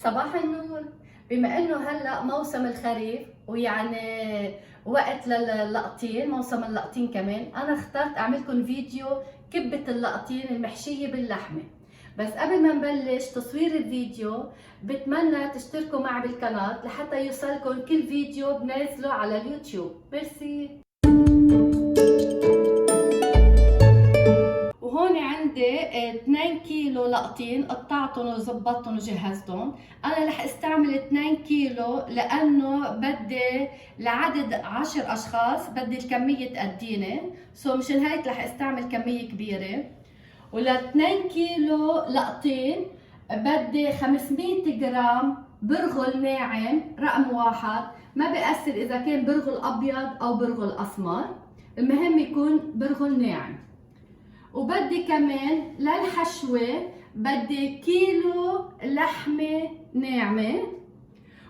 صباح النور. بما انه هلا موسم الخريف ويعني وقت للقطين، موسم اللقطين كمان، انا اخترت اعملكم فيديو كبة اللقطين المحشية باللحمة. بس قبل ما نبلش تصوير الفيديو بتمنى تشتركوا معي بالقناة لحتى يوصلكم كل فيديو بنزله على اليوتيوب. ميرسي. وهون عندي 2 كيلو لقطين قطعتهم وظبطتهم وجهزتهم. انا رح استعمل 2 كيلو لانه بدي لعدد 10 اشخاص بدي الكميه تقديني، مشان هيك رح استعمل كميه كبيره. ول 2 كيلو لقطين بدي 500 جرام برغل ناعم رقم واحد، ما بيأثر اذا كان برغل ابيض او برغل اسمر، المهم يكون برغل ناعم. وبدي كمان للحشوة بدي كيلو لحمة ناعمة،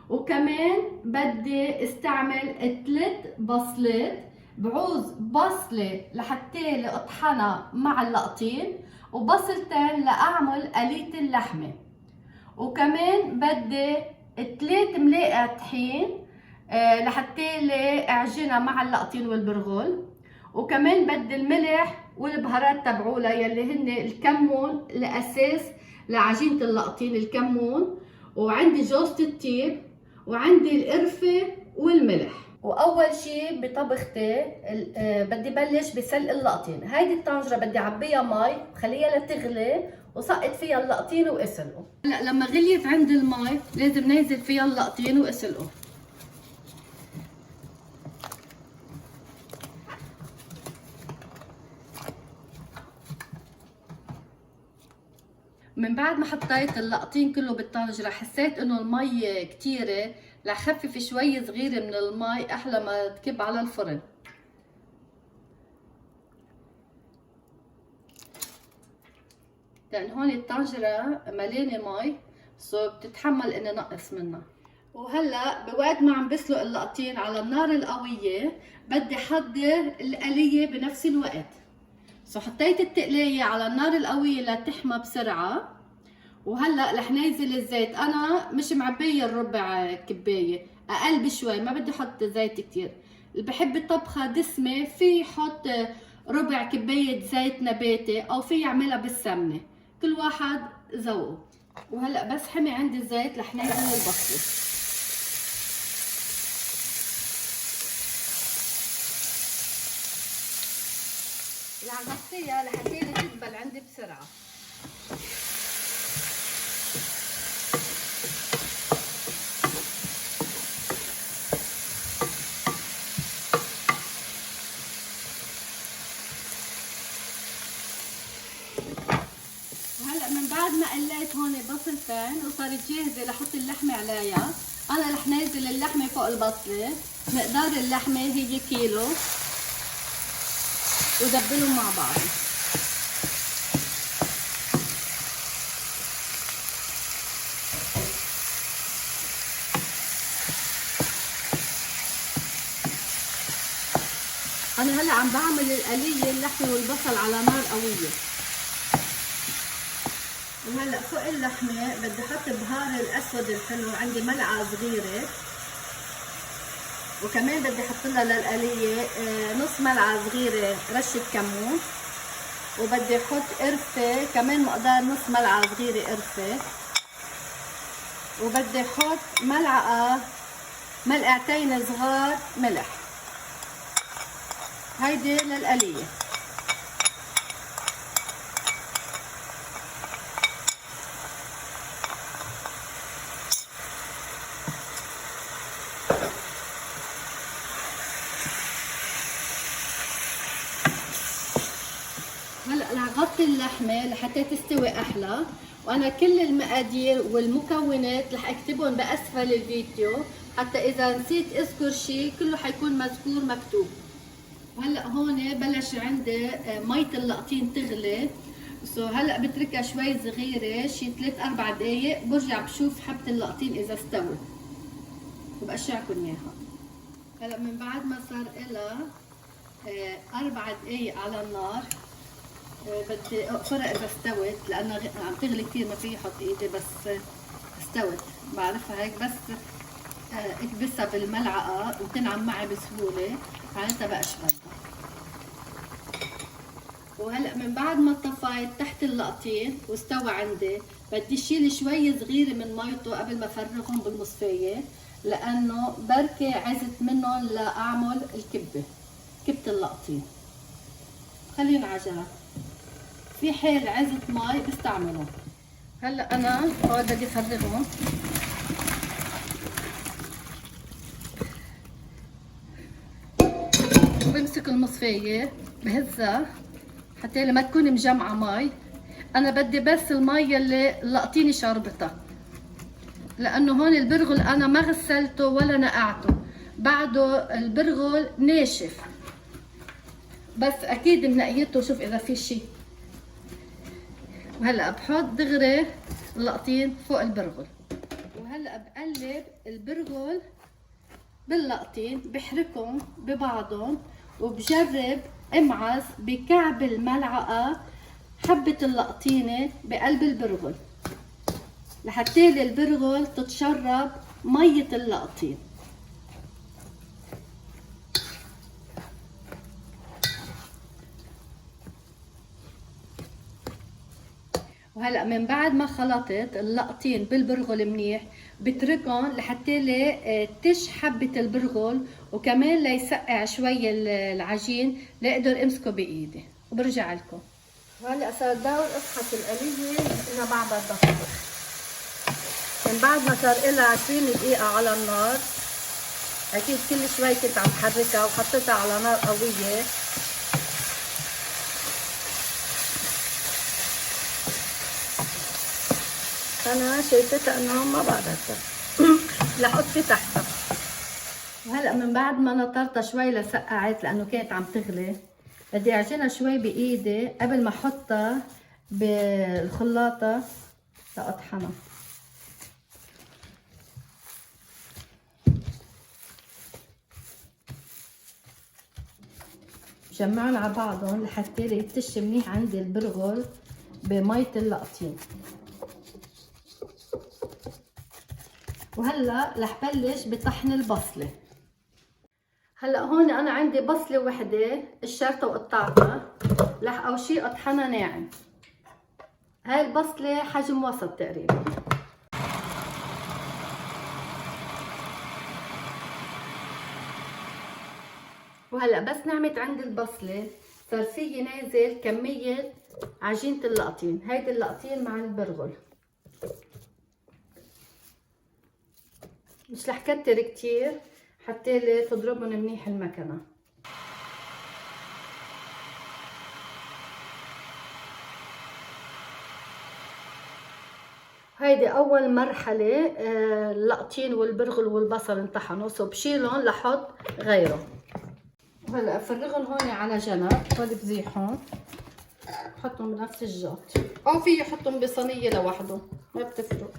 وكمان بدي استعمل 3 بصلات. بعوز بصلة لحتى اطحنها مع اللقطين، وبصلتين لاعمل قلية اللحمة، وكمان بدي 3 ملاقع طحين لحتى اعجنها مع اللقطين والبرغل، وكمان بدي الملح والبهارات تبعولها يلي هن الكمون الاساس لعجينه اللقطين، الكمون، وعندي جوزة الطيب، وعندي القرفه والملح. واول شيء بطبختي بدي بلش بسلق اللقطين. هيدي الطنجره بدي اعبيها مي وخليها لتغلي وسقط فيها اللقطين واسلقوا. هلا لما غليت عندي المي لازم ننزل فيها اللقطين واسلقوا. من بعد ما حطيت اللقطين كله بالطنجرة حسيت انه المي كتيرة، رح خفف شوي صغيرة من المي احلى ما تكب على الفرن. لان هون الطنجرة مليانة مي، بتتحمل اني نقص منها. وهلا بوقت ما عم بسلق اللقطين على النار القوية بدي احضر القلية بنفس الوقت. حطيت التقلية على النار القوية لتحمى بسرعة، وهلا رح ننزل الزيت. انا مش معبيه الربع كبايه، اقل بشوي، ما بدي احط زيت كتير. اللي بحب الطبخه دسمه في يحط ربع كبايه زيت نباتي او في يعملها بالسمنه، كل واحد ذوقه. وهلا بس حمي عندي الزيت رح ننزل البصله. اللي عم بحطيها لحتى تدبل عندي بسرعه. وهلا من بعد ما قليت هون بصلتين وصارت جاهزه لحط اللحمه عليها، انا رح نازل اللحمه فوق البصله. مقدار اللحمه هي كيلو، ودبلهم مع بعض. انا هلا عم بعمل القليه اللحمه والبصل على نار قويه. وهلا فوق اللحمه بدي احط بهار الاسود الحلو، عندي ملعقه صغيره، وكمان بدي احط لها للقليه نص ملعقه صغيره رشه كمون، وبدي احط قرفه كمان مقدار نص ملعقه صغيره قرفه، وبدي احط ملعقتين صغار ملح. هيدي للقليه. هلا رح غطي اللحمه لحتى تستوي احلى، وانا كل المقادير والمكونات رح اكتبهم باسفل الفيديو حتى اذا نسيت اذكر شيء كله حيكون مذكور مكتوب. وهلا هون بلش عندي مية اللقطين تغلي، هلا بتركها شوي صغيره شي 3-4 دقايق، برجع بشوف حبة اللقطين اذا استوت وبقشعكم اياها. هلا من بعد ما صار لها 4 دقايق على النار بدي اقفرها اذا استوت، لانها عم تغلي كثير ما في احط ايدي، بس استوت بعرفها هيك بس اكبسها بالملعقة وتنعم معي بسهولة، معناتها بقش بدها. وهلا من بعد ما طفيت تحت اللقطين واستوى عندي، بدي شيل شوي صغيرة من ميته قبل ما افرغهم بالمصفاية، لانه بركي عزت منهم لاعمل الكبة، كبة اللقطين. خلينا عجلة، في حيل عزت مي بستعمله. هلا انا هون بدي افرغهم. بمسك المصفاية بهزها حتى ما تكون مجمعة مي. انا بدي بس المي اللي لقطيني شربتها، لانه هون البرغل انا ما غسلته ولا نقعته، بعده البرغل ناشف، بس اكيد منقيته شوف اذا في شيء. وهلا بحط دغري اللقطين فوق البرغل، وهلا بقلب البرغل باللقطين، بحركهم ببعضهم، وبجرب امعز بكعب الملعقة حبة اللقطينة بقلب البرغل لحتى البرغل تتشرب مية اللقطين. وهلا من بعد ما خلطت اللقطين بالبرغل منيح، بتركهم لحتى تش حبة البرغل، وكمان ليسقع شوي العجين لاقدر امسكه بايدي، وبرجع لكم. وهلا صار دور افحص القلية انها بعد تطبخ. من بعد ما صار لها 20 دقيقة على النار، اكيد كل شوي كنت عم حركها وحطيتها على نار قوية. انا شايفتها انه ما بعدتها لحطي تحتها. وهلا من بعد ما نطرتها شوي لسقعت لانه كانت عم تغلي، بدي اعجنها شوي بايدي قبل ما احطها بالخلاطة لاطحنها. جمعهم على بعضهم لحتى يتش منيح عندي البرغل بمية اللقطين. وهلا رح بلش بطحن البصله. هلا هون انا عندي بصله وحده قشرتها وقطعتها، رح اول شي اطحنها ناعم. هاي البصله حجم وسط تقريبا. وهلا بس نعمت عندي البصله صار فيي نازل كميه عجينه اللقطين. هيدي اللقطين مع البرغل، مش رح كتر كتير حتى تضربهم منيح المكنه. هيدي اول مرحله، اللقطين والبرغل والبصل انطحنوا، سو بشيلهم لحط غيره. هلا افرغهم هون على جنب، هول بزيحهم بحطهم بنفس الجات، او في يحطهم بصينيه لوحده ما بتفرق.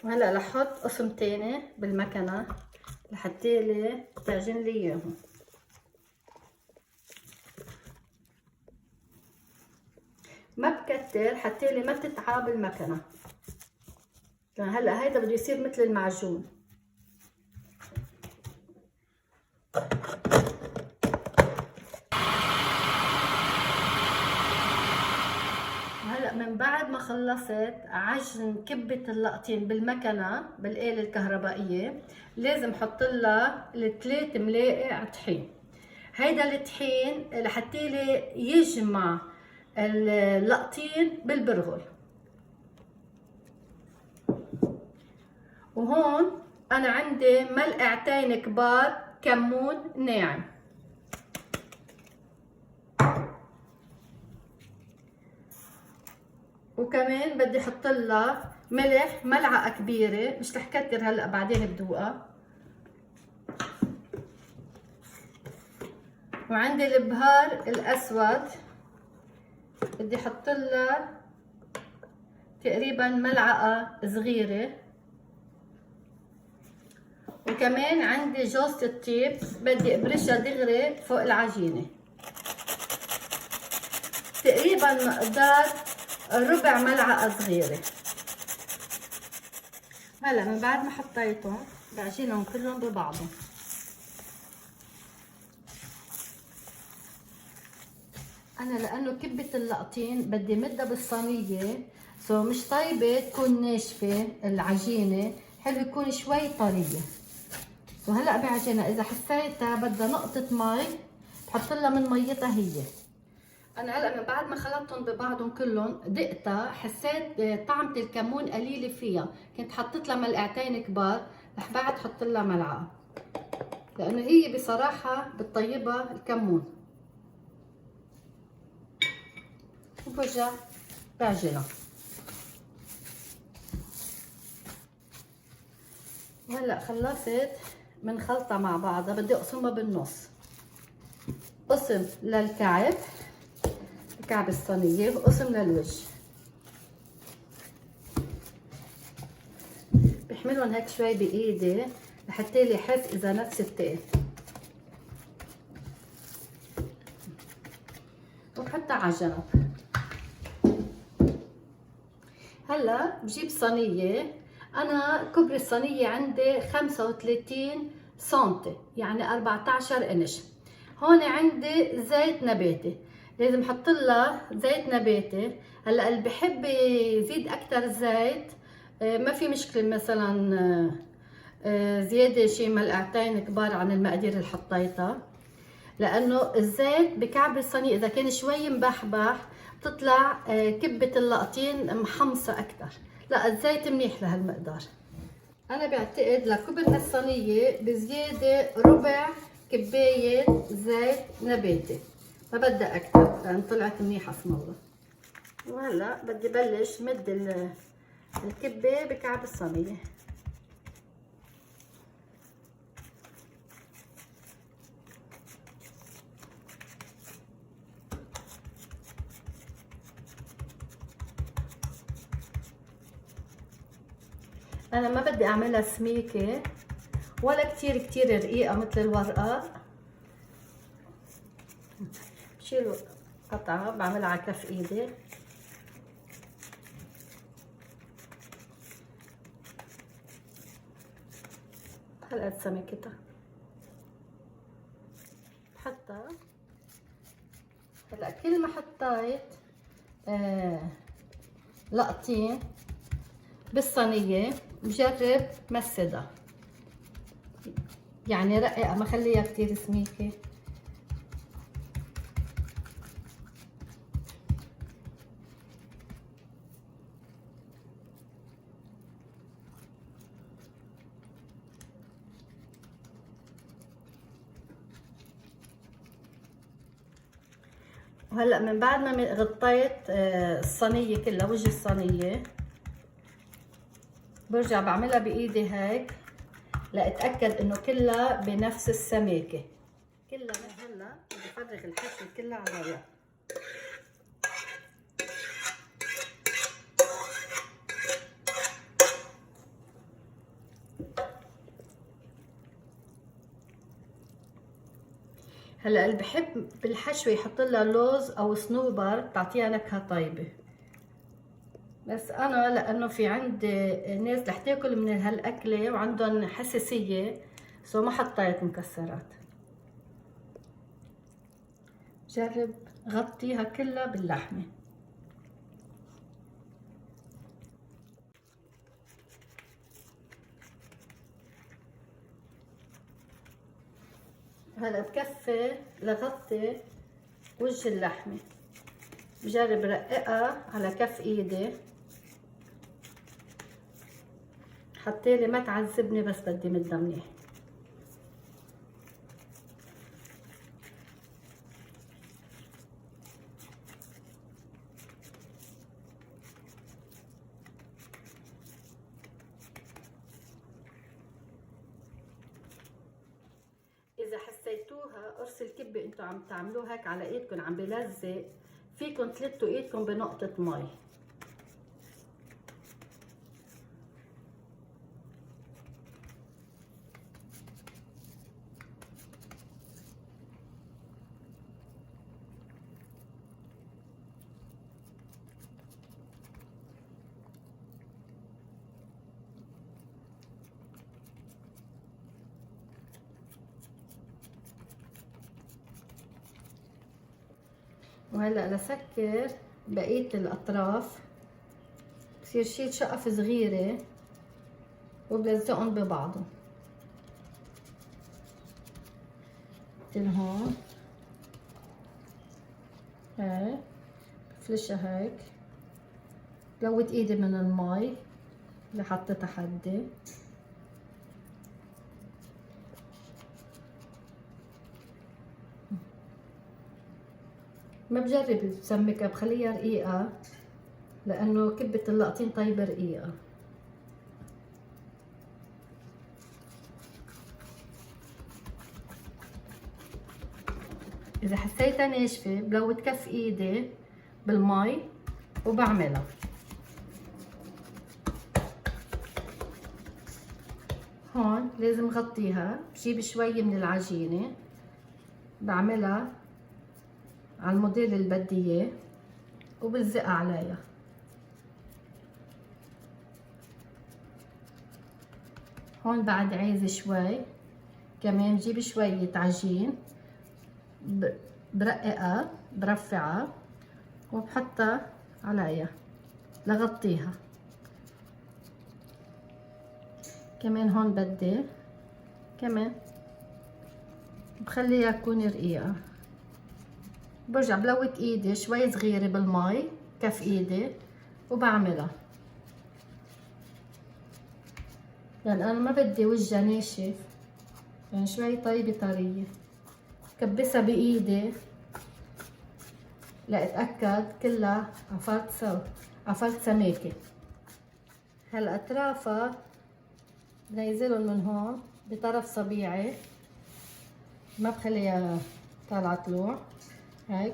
وهلا رح احط قسم تاني بالمكنه لحتى تعجن لي اياهم. ما بكتر حتى ما تتعب المكنه. هلا هيدا بده يصير مثل المعجون. هلا من بعد ما خلصت عجن كبة اللقطين بالمكنة بالآلة الكهربائية، لازم احط لها 3 ملاقع طحين. هيدا الطحين لحتى يجمع اللقطين بالبرغل. وهون انا عندي ملقعتين كبار كمون ناعم، وكمان بدي احط لها ملح ملعقه كبيره، مش رح كتر هلا بعدين بدوقها. وعندي البهار الاسود بدي احط لها تقريبا ملعقه صغيره. وكمان عندي جوزة الطيب بدي ابرشها دغري فوق العجينه. تقريبا مقدار ربع ملعقة صغيرة. هلا من بعد ما حطيتهم بعجنهم كلهم ببعضهم. انا لانه كبة اللقطين بدي مدها بالصينية، مش طيبة تكون ناشفة العجينة، حلو يكون شوي طرية. هلا بعجنها، اذا حسيتها بدها نقطة مي بحط لها من ميتها هي. انا هلا من بعد ما خلطتهم ببعضهم كلهم دقتها، حسيت طعمة الكمون قليلة فيها، كنت حطيت لها ملعقتين كبار، رح بعد حط لها ملعقة، لانه هي بصراحة بتطيبها الكمون. وبرجع بعجنها. وهلا خلصت من خلطة مع بعضها، بدي اقسمها بالنص، قسم للكعب، كعب الصينية، وقسم للوجه. بحملهم هيك شوي بايدي لحتى لي احس اذا نفس التقل، وبحطها على جنب. هلا بجيب صينية، انا كبر الصينية عندي 35 سنتي، يعني 14 انش. هون عندي زيت نباتي، لازم احط لها زيت نباتي. هلا اللي بحب يزيد اكثر زيت ما في مشكلة، مثلا زيادة شي ملعقتين كبار عن المقادير اللي حطيتها، لانه الزيت بكعب الصينية اذا كان شوي مبحبح بتطلع كبة اللقطين محمصة اكثر. لا الزيت منيح لهالمقدار. انا بعتقد لكبر هالصينية بزيادة ربع كباية زيت نباتي، ما بدها اكثر لان طلعت منيحة اسم الله. وهلا بدي بلش مد الكبة بكعب الصينية. انا ما بدي اعملها سميكة ولا كتير رقيقة مثل الورقة. بشيل قطعة بعملها على كف ايدي، هالقد سمكتها بحطها. هلا كل ما حطيت لقطين بالصينية بجرب مسدها، يعني رقيقة ما خليها كتير سميكة. وهلا من بعد ما غطيت الصينية كلها، وجه الصينية، برجع بعملها بايدي هيك لاتاكد انه كلها بنفس السماكة كلها. هلا بفرغ الحشوة كلها على بعض. هلا اللي بحب بالحشوة يحط لها لوز او صنوبر بتعطيها نكهة طيبة، بس انا لانه في عندي ناس رح تاكل من هالاكلة وعندهم حساسية ما حطيت مكسرات. جرب غطيها كلها باللحمة. هلا بكفي لغطي وجه اللحمة، بجرب رققها على كف ايدي، حطيلي ما تعذبني بس بدي مدها منيح. اذا حسيتوها قرص الكبه انتوا عم تعملوه هيك على ايدكم عم بلزق، فيكم تلتوا ايدكم بنقطه مي. وهلا لسكر بقية الأطراف بصير شيل شقف صغيرة وبلزقهم ببعضهم مثل هون هيك. بفلشها هيك، لوت ايدي من المي اللي حطيتها حدي. ما بجرب سمكها، بخليها رقيقة لأنه كبة اللقطين طيبة رقيقة. إذا حسيتها ناشفة بلوت كف إيدي بالمي وبعملها. هون لازم غطيها، بجيب شوي من العجينة بعملها على الموديل اللي بدي اياه وبلزقها عليها. هون بعد عايزة شوي كمان، بجيب شوية عجين برققها برفعها وبحطها عليها لغطيها. كمان هون بدي كمان بخليها تكون رقيقة. برجع بلوت ايدي شوي صغيرة بالمي كف ايدي وبعملها، لان انا ما بدي وجهها ناشف، يعني شوي طيبة طرية. كبسها بايدي لاتأكد كلها عفرت سماكة. هلا اطرافها بنزلهم من هون بطرف صبيعي، ما بخليها طالعة طلوع هيك.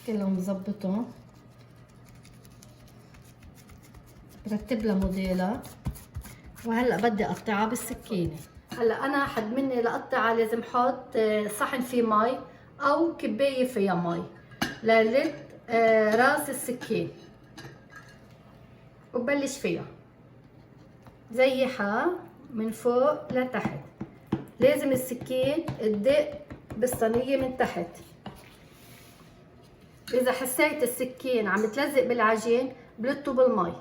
كلهم مظبطهم، برتب لها موديلها. وهلا بدي اقطعها بالسكينه. هلا انا حد مني لاقطعها لازم احط صحن فيه مي او كبايه فيها مي للد راس السكين، وبلش فيها زيحها من فوق لتحت. لازم السكين تدق بالصينيه من تحت. اذا حسيت السكين عم تلزق بالعجين بلته بالمي.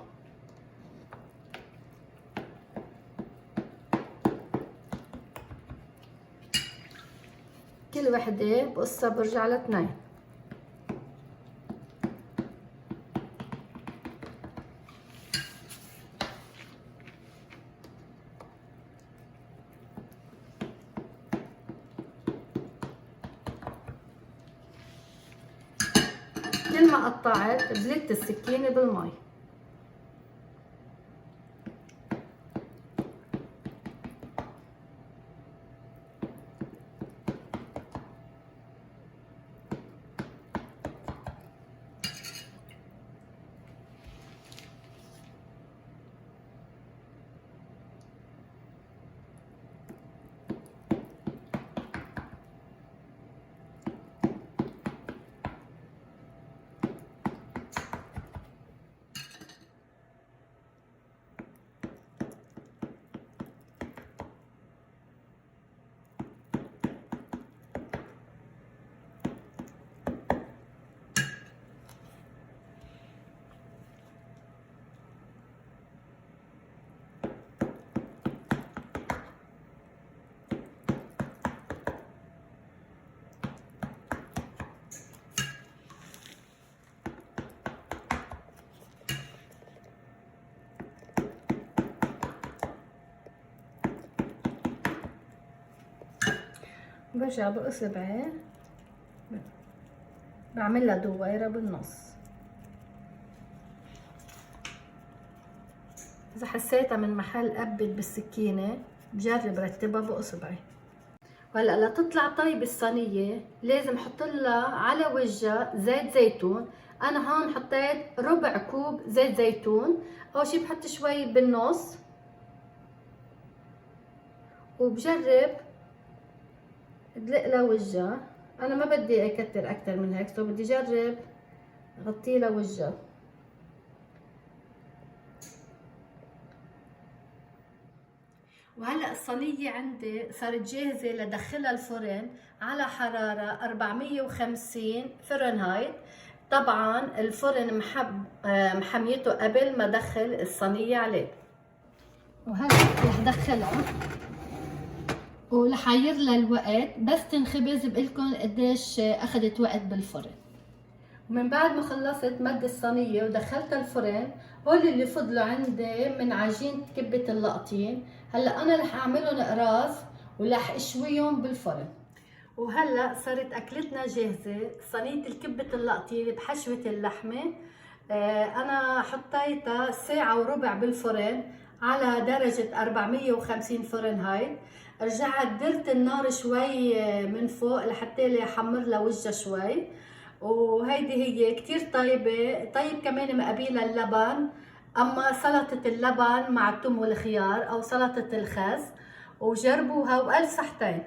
كل وحده بقصها برجع لاتنين. كل ما قطعت بلت السكينه بالمي. برجع باصبعي بعمل لها دويره بالنص. اذا حسيتها من محل قبت بالسكينه بجرب رتبها باصبعي. وهلا لتطلع طيب الصينيه لازم احط لها على وجهها زيت زيتون. انا هون حطيت ربع كوب زيت زيتون. اول شي بحط شوي بالنص وبجرب ادلق لها وجهها. انا ما بدي اكتر اكتر من هيك، بدي اجرب غطي لها وجهها. وهلا الصينية عندي صارت جاهزة لدخلها الفرن على حرارة 450 فرنهايت. طبعا الفرن محميته قبل ما ادخل الصينية عليه. وهلا رح دخلها ولحير لها الوقت، بس تنخبز بقلكن قديش اخذت وقت بالفرن. ومن بعد ما خلصت مد الصينية ودخلتها الفرن، هول اللي فضلوا عندي من عجينة كبة اللقطين. هلا انا رح اعملهم قراص ورح اشويهم بالفرن. وهلا صارت اكلتنا جاهزة، صينية الكبة اللقطين بحشوة اللحمة. انا حطيتها ساعة وربع بالفرن على درجة 450 فرنهايت. رجعت درت النار شوي من فوق لحتى احمر لها وجهها شوي. وهيدي هي كتير طيبة. طيب كمان مقابلها اللبن، اما سلطة اللبن مع الثوم والخيار او سلطة الخس، وجربوها والف صحتين.